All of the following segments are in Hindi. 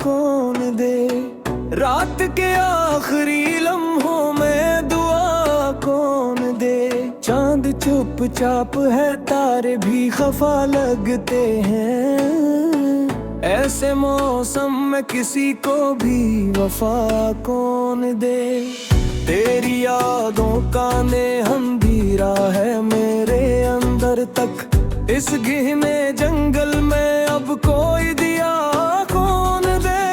कौन दे। रात के आखिरी लम्हों में दुआ कौन दे। चांद चुपचाप है, तारे भी खफा लगते हैं। ऐसे मौसम में किसी को भी वफा कौन दे। तेरी यादों का नेह अंधेरा है मेरे अंदर तक। इस घने जंगल में अब कोई दिया कौन दे।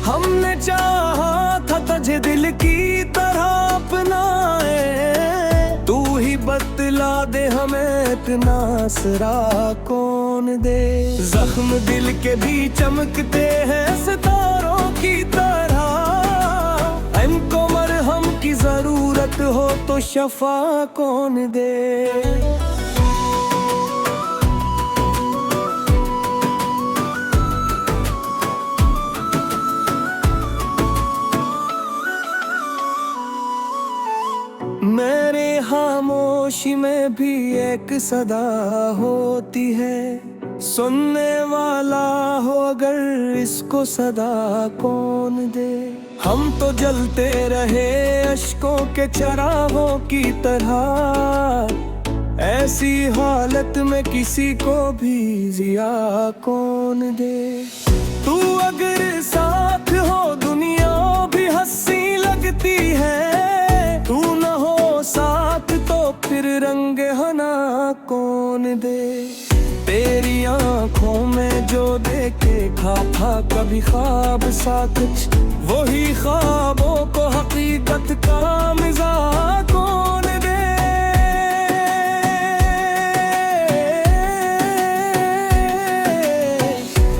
हमने चाहा था तुझे दिल की तरह अपनाए। तू ही बतला दे हमें इतना असरा कौन दे। जख्म दिल के भी चमकते हैं सितारों की तरह। इनको मरहम की जरूरत हो तो शफा कौन दे। मेरे खामोशी में भी एक सदा होती है। सुनने वाला हो अगर इसको सदा कौन दे। हम तो जलते रहे अश्कों के चरागों की तरह। ऐसी हालत में किसी को भी जिया कौन दे। तू अगर साथ हो दुनिया भी हंसी लगती है। तू न हो साथ तो फिर रंग हना कौन दे। तेरी आँखों में जो देखे था कभी ख्वाब सा कुछ। वही ख्वाबों को हकीकत का मिजाज कौन दे।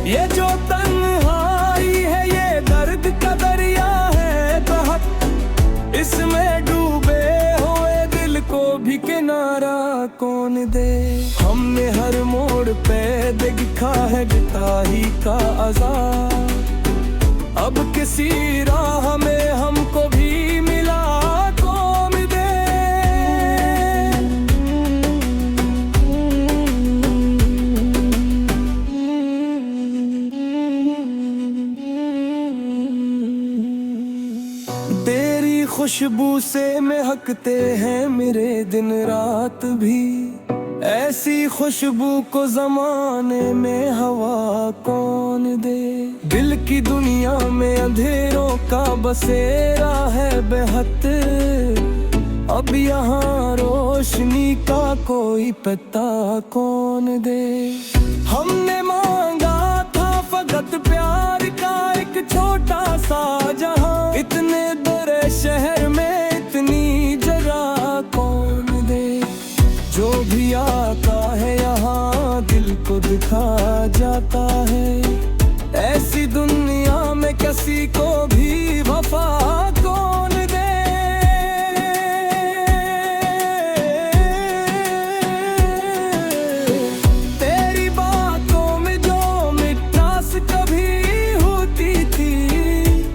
ये जो तन्हाई है ये दर्द का दरिया है बहुत। इसमें डूबे हुए दिल को भी किनारा कौन दे। हमने हर मोड़ पे देखा है जुदाई का अज़ाब। अब किसी राह में हमको भी मिला कौन दे। तेरी खुशबू से महकते हैं मेरे दिन रात भी। ऐसी खुशबू को जमाने में हवा कौन दे। दिल की दुनिया में अंधेरों का बसेरा है बेहद। अब यहाँ रोशनी का कोई पता कौन दे। हमने मांगा था फकत प्यार का एक छोटा सा जहां। इतने बड़े शहर में इतनी जगह कौन दे। जो भी आता है यहाँ दिल को दिखा जाता है। ऐसी दुनिया में किसी को भी वफा कौन दे। तेरी बातों में जो मिठास कभी होती थी।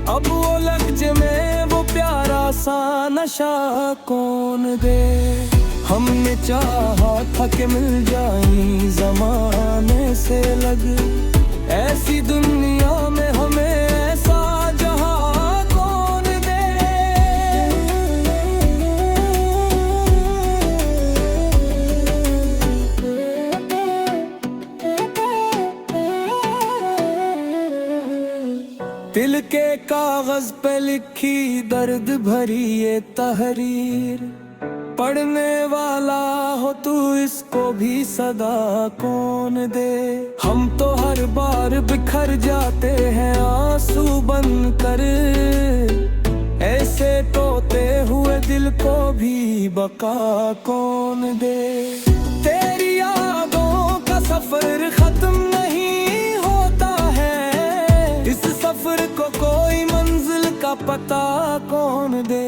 अब वो लफ्ज़ में वो प्यारा सा नशा कौन दे। हमने चाहा था कि मिल जाए ज़माने से लग। ऐसी दुनिया में हमें ऐसा जहां कौन दे। दिल के कागज पे लिखी दर्द भरी ये तहरीर। पढ़ने वाला हो तू इसको भी सदा कौन दे। हम तो हर बार बिखर जाते हैं आंसू बनकर। ऐसे टोते हुए दिल को भी बका कौन दे। तेरी यादों का सफर खत्म नहीं होता है। इस सफर को कोई मंजिल का पता कौन दे।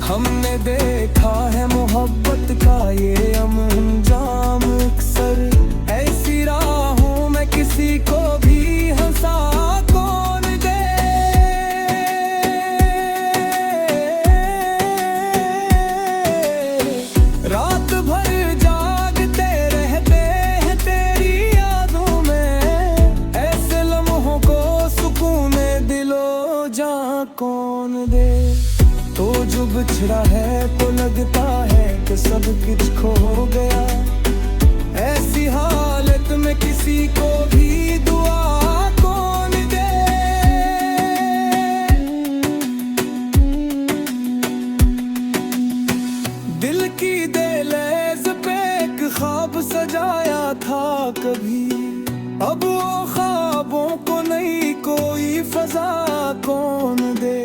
हमने देखा है मोहब्बत का ये अंजाम अक्सर। ऐसी राहों में किसी को भी हंसा कौन दे। रात भर जा बिछड़ा है तो लगता है कि सब कुछ खो गया। ऐसी हालत में किसी को भी दुआ कौन दे। दिल की दहलीज पे एक ख्वाब सजाया था कभी, अब वो ख्वाबों को नहीं कोई फजा कौन दे।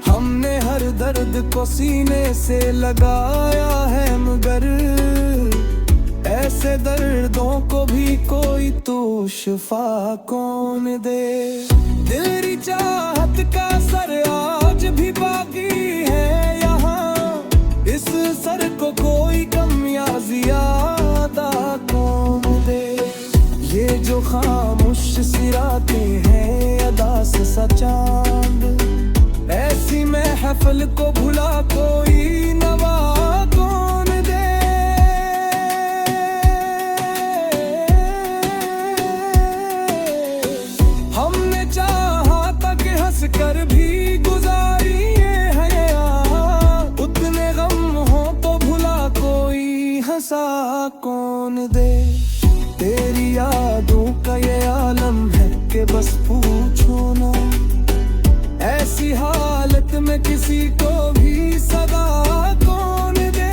हमने हर दर्द को सीने से लगाया है, मगर ऐसे दर्दों को भी कोई तो शिफा कौन दे। तेरी चाहत का सर आज भी बाकी है यहाँ, इस सर को कोई कम या ज्यादा कौन दे। ये जो खामोश सिराते हैं अदा से सा चांद, ऐसी महफिल को भुला कोई नवा कौन दे। हमने चाहा था कि हंस कर भी गुजारी है यहाँ, उतने गम हो तो भुला कोई हंसा कौन दे। तेरी यादों का ये आलम है कि बस पूछो ना, ऐसी हालत में किसी को भी सदा कौन दे।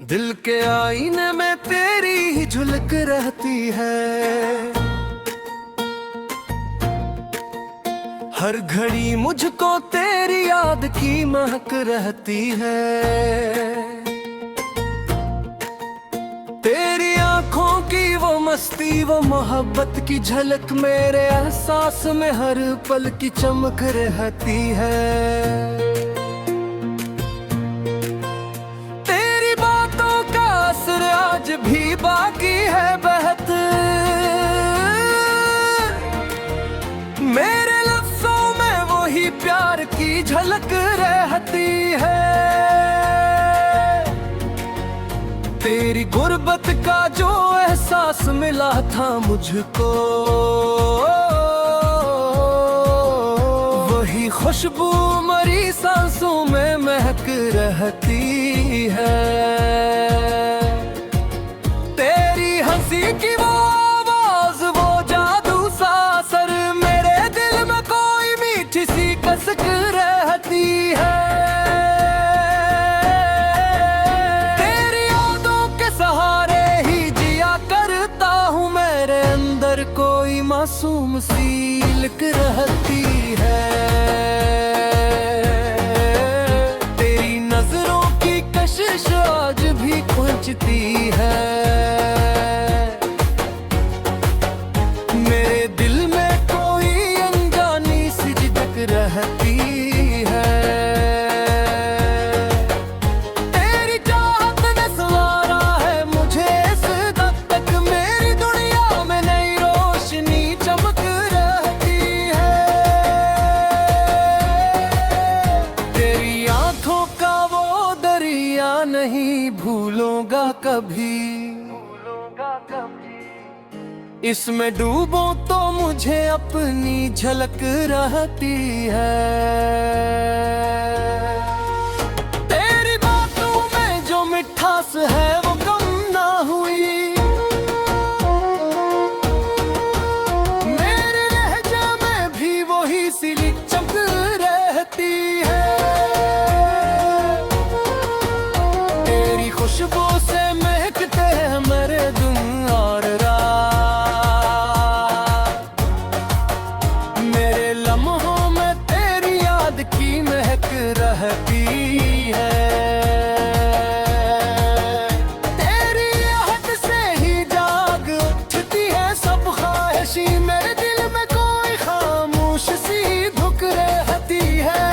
दिल के आईने में तेरी ही झलक रहती है, हर घड़ी मुझको तेरी याद की महक रहती है। तेरी आंखों की वो मस्ती, वो मोहब्बत की झलक मेरे एहसास में हर पल की चमक रहती है। आज भी बाकी है बहत, मेरे लफ्जों में वही प्यार की झलक रहती है। तेरी गुर्बत का जो एहसास मिला था मुझको, वही खुशबू मरी सांसों में महक रहती है। हंसी की वो आवाज, वो जादू सा असर, मेरे दिल में कोई मीठी सी कसक रहती है। तेरी यादों के सहारे ही जिया करता हूँ, मेरे अंदर कोई मासूम सी लिक रहती है। तेरी नजरों की कशिश आज भी पहुँचती है। रहती है तेरी चाहत ने सवारा है मुझे इस दम तक, मेरी दुनिया में नई रोशनी चमक रहती है। तेरी आंखों का वो दरिया नहीं भूलूंगा कभी, इसमें डूबो तो मुझे अपनी झलक रहती है। तेरी बातों में जो मिठास है वो कम ना हुई, मेरे लहजा में भी वही सी चमक रहती है। तेरी खुशबू से महकते हैं मेरे दिन और रात, की महक रहती है। तेरी आहट से ही जाग उठती है सब ख्वाहिशी, मेरे दिल में कोई खामोश सी धुक रहती है।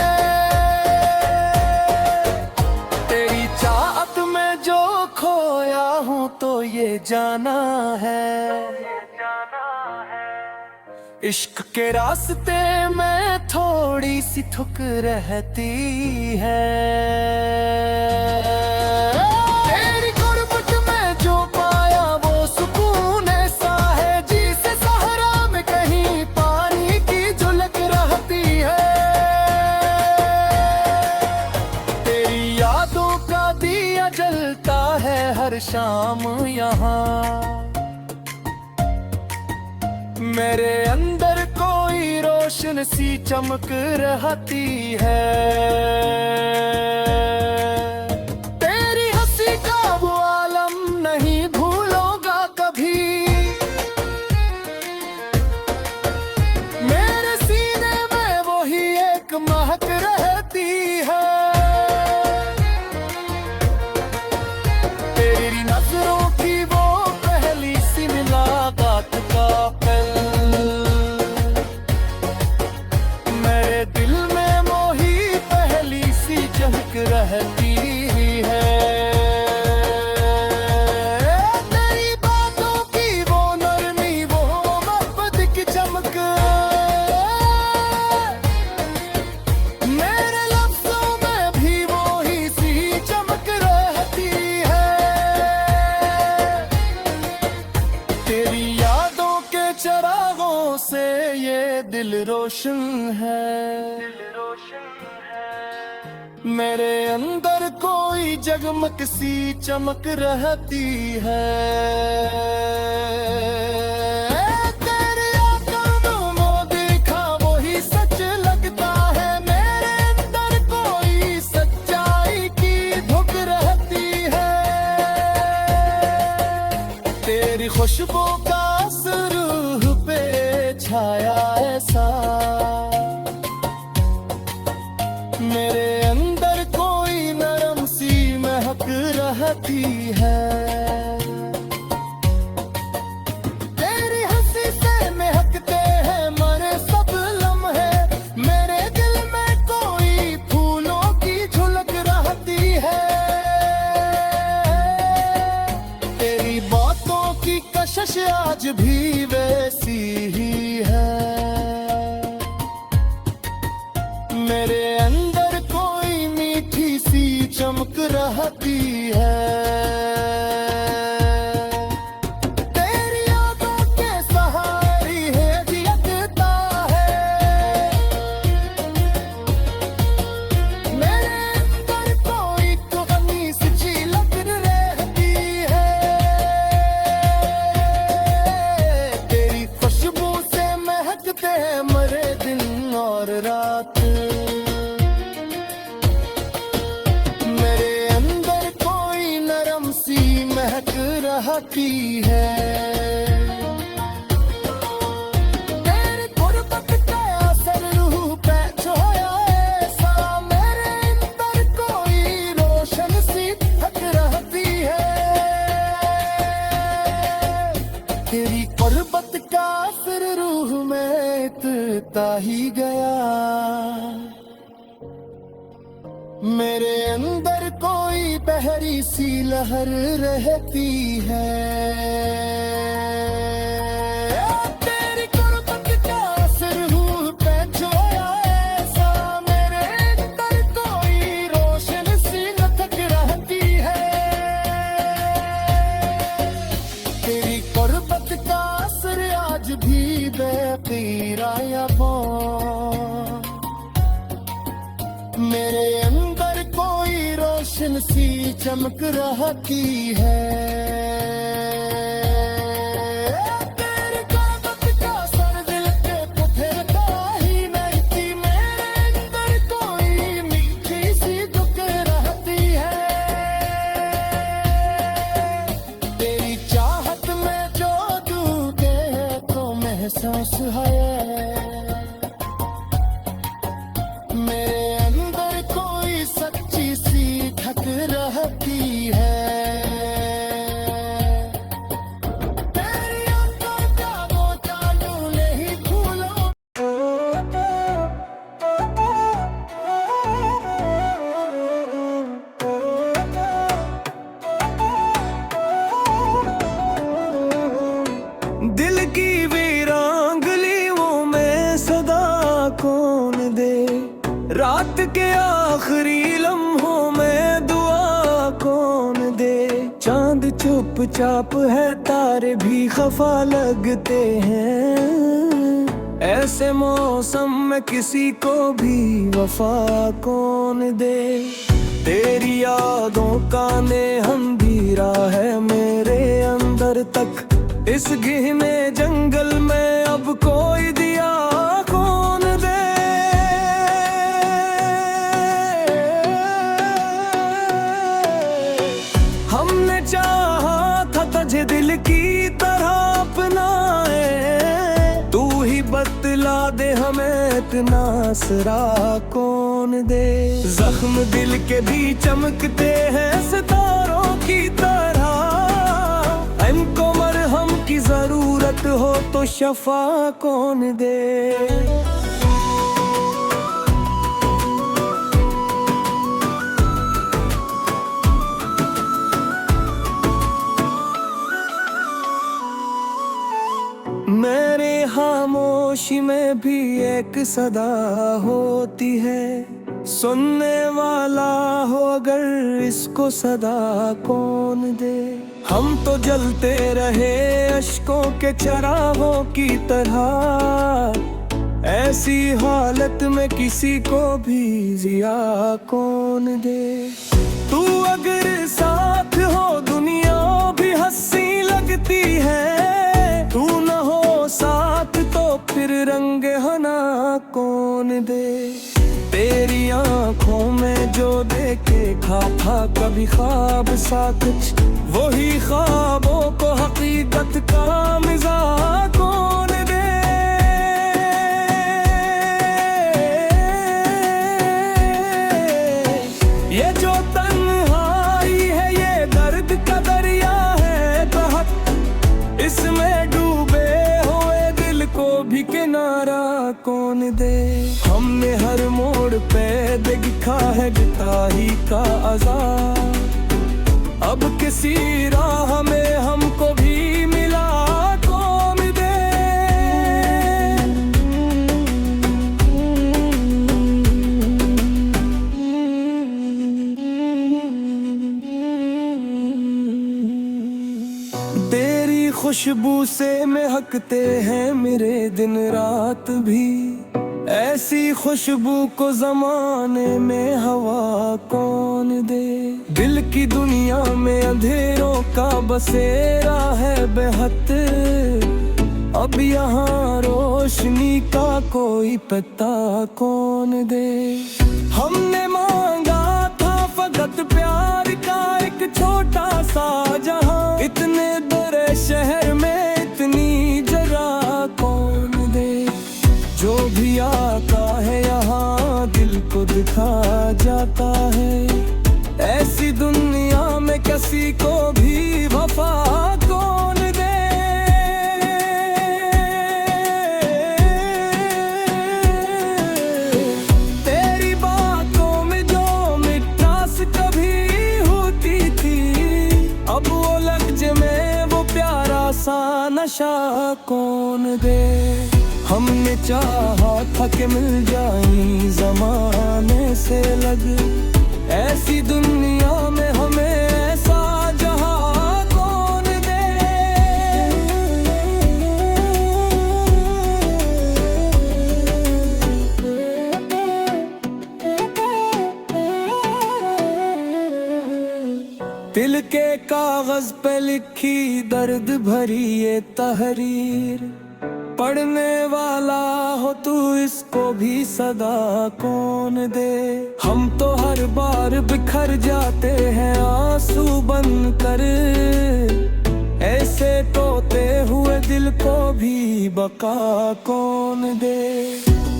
तेरी चाहत में जो खोया हूँ तो ये जाना है, इश्क के रास्ते में थोड़ी सी थुक रहती है। तेरी गुरबत में जो पाया वो सुकून ऐसा है जिसे सहरा में कहीं पानी की झलक रहती है। तेरी यादों का दिया जलता है हर शाम यहाँ। मेरे अंदर कोई रोशन सी चमक रहती है। तेरी हंसी का वो आलम नहीं भूलूंगा कभी। मेरे सीने में वही एक महक रहती है। तेरी नजरों की वो पहली सी मुलाकात का रहती है। तेरी बातों की वो नरमी वो मोहब्बत की चमक मेरे लफ्जों में भी वो ही सी चमक रहती है। तेरी यादों के चिरागों से ये दिल रोशन है। मेरे अंदर कोई जगमग सी चमक रहती है। तेरे आंखों में देखा वही सच लगता है। मेरे अंदर कोई सच्चाई की धुक रहती है। तेरी खुशबू का असर रूह पे छाया ऐसा। मेरे अंदर कोई नरम सी महक रहती है। तेरी हंसी से महकते हैं मरे सब लम्हे। मेरे दिल में कोई फूलों की झलक रहती है। तेरी बातों की कशिश आज भी वैसी ही है। मेरे अंदर कोई मीठी सी चमक रहती है। तेरी यादों के सहारे है जियता है। मेरे अंदर कोई कमी सी झलक रहती है। तेरी खुशबू से महकते हैं मरे दिन और रात। महक रहती है। तेरी गुरबत का असर रूह पे छाया ऐसा। मेरे अंदर कोई रोशन सी हक रहती है। तेरी गुरबत का असर रूह में इतना ही गया। मेरे अंदर कोई बहरी सी लहर रहती है। तेरी गुरबत का असर रूह पे छाया ऐसा। मेरे अंदर कोई रोशन सी लचक रहती है। तेरी गुरबत का असर आज भी बाकी मेरे अंदर कोई रोशन सी चमक रहती है। तेरी गुरबत का असर दिल के पुठेरता ही नहीं थी। मेरे अंदर कोई मीठी सी दुख रहती है। तेरी चाहत में जो डूबे तो महसूस है। मेरे अंदर कोई सच्ची सी ठक रहती है। तेरी आंखों का वो चालू नहीं भूलो। दिल की वीरांगली वो रात के आखिरी लम्हों में दुआ कौन दे। चांद चुपचाप है, तारे भी खफा लगते हैं। ऐसे मौसम में किसी को भी वफा कौन दे। तेरी यादों का नेह अंधेरा है मेरे अंदर तक। इस घने जंगल में अब कोई दिया कौन दे। हमने चाहा था तुझे दिल की तरह अपनाए। तू ही बतला दे हमें इतना असरा कौन दे। जख्म दिल के भी चमकते हैं सितारों की तरह। इनको मरहम की जरूरत हो तो शफा कौन दे। मेरे खामोशी में भी एक सदा होती है। सुनने वाला हो अगर इसको सदा कौन दे। हम तो जलते रहे अश्कों के चरागों की तरह। ऐसी हालत में किसी को भी जिया कौन दे। तू अगर साथ हो दुनिया भी हंसी लगती है। तू न हो साथ तो फिर रंग हना कौन दे। तेरी आंखों में जो देखे था कभी ख्वाब सा कुछ। वही ख्वाबों को हकीकत का मिजाज कौन दे। ये जो तन्हाई है ये दर्द का दरिया है बहुत। इसमें डूबे हुए दिल को भी किनारा कौन दे। हमने हर मोड़ पे देखा है जुदाई का अज़ाब। अब किसी राह में हमको भी मिला कौन दे। तेरी खुशबू से महकते हैं मेरे दिन रात भी। ऐसी खुशबू को जमाने में हवा कौन दे। दिल की दुनिया में अंधेरों का बसेरा है बेहद। अब यहाँ रोशनी का कोई पता कौन दे। हमने मांगा था फकत प्यार का एक छोटा सा जहां। इतने बड़े शहर में इतनी जगह कौन दे। जो भी आता है यहाँ दिल को दिखा जाता है। ऐसी दुनिया में किसी को भी वफा कौन दे। तेरी बातों में जो मिठास कभी होती थी। अब वो लफ्ज़ में वो प्यारा सा नशा कौन दे। हमने चाहा था कि मिल जाए ज़माने से लग। ऐसी दुनिया में हमें ऐसा जहां कौन दे। दिल के कागज पे लिखी दर्द भरी ये तहरीर। पढ़ने वाला हो तू इसको भी सदा कौन दे। हम तो हर बार बिखर जाते हैं आंसू बनकर। ऐसे टोते हुए दिल को भी बका कौन दे।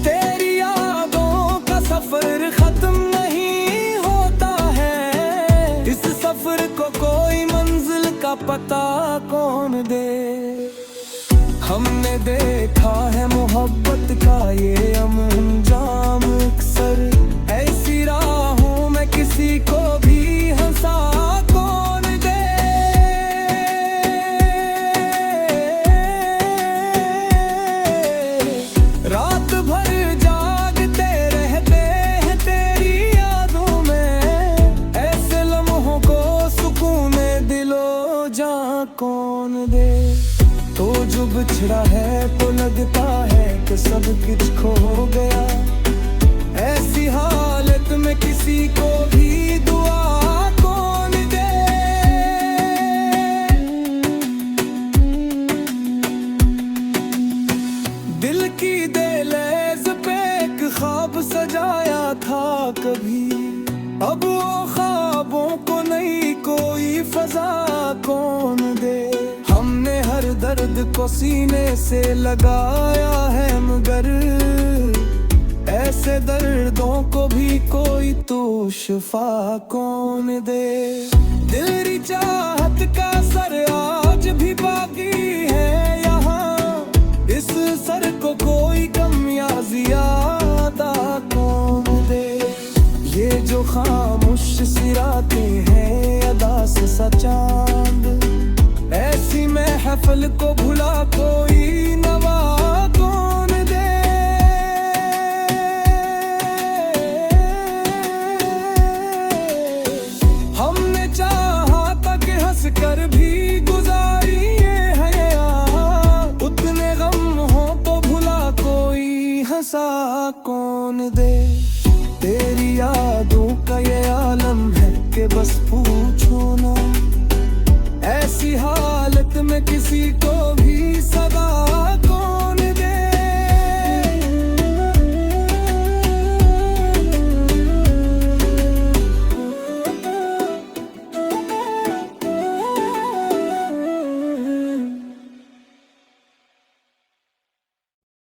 तेरी यादों का सफर खत्म नहीं होता है। इस सफर को कोई मंजिल का पता कौन दे। हमने देखा है मोहब्बत का ये अंजाम अक्सर। ऐसी राहों में किसी को भी हंसा कौन दे। रात भर जागते रहते बिछड़ा है तो लगता है कि सब कुछ खो गया। ऐसी हालत में किसी को भी दुआ कौन दे। दिल की दहलीज पे एक ख्वाब सजाया था कभी, अब वो ख्वाबों को नहीं कोई फजा कौन दे। हमने हर दर्द को सीने से लगाया है, मगर ऐसे दर्दों को भी कोई तो शिफा कौन दे। तेरी चाहत का सर आज भी बाकी है यहाँ, इस सर को कोई कम या ज़ियादा कौन दे। ये जो खामोश सिराते हैं अदा से सा चांद, ऐसी महफिल को भुला कोई नवा कौन दे। हमने चाहा था कि हंस कर भी गुजारी ये हयात, उतने गम हो तो भुला कोई हंसा कौन दे। तेरी यादों का ये आलम है कि बस पूछो ना, ऐसी हालत में किसी को